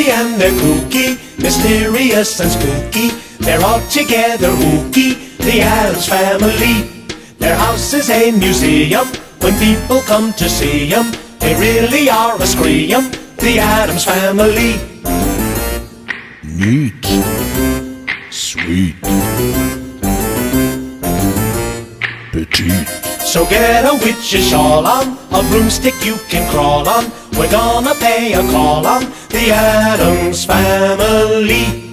Woolly and they're kooky, mysterious and spooky. They're all together ooky, the Addams Family. Their house is a museum, when people come to see 'em, they really are a scream, the Addams Family. Neat. Sweet. Petite. So get a witch's shawl on, a broomstick you can crawl on. We're gonna pay a call on the Addams Family.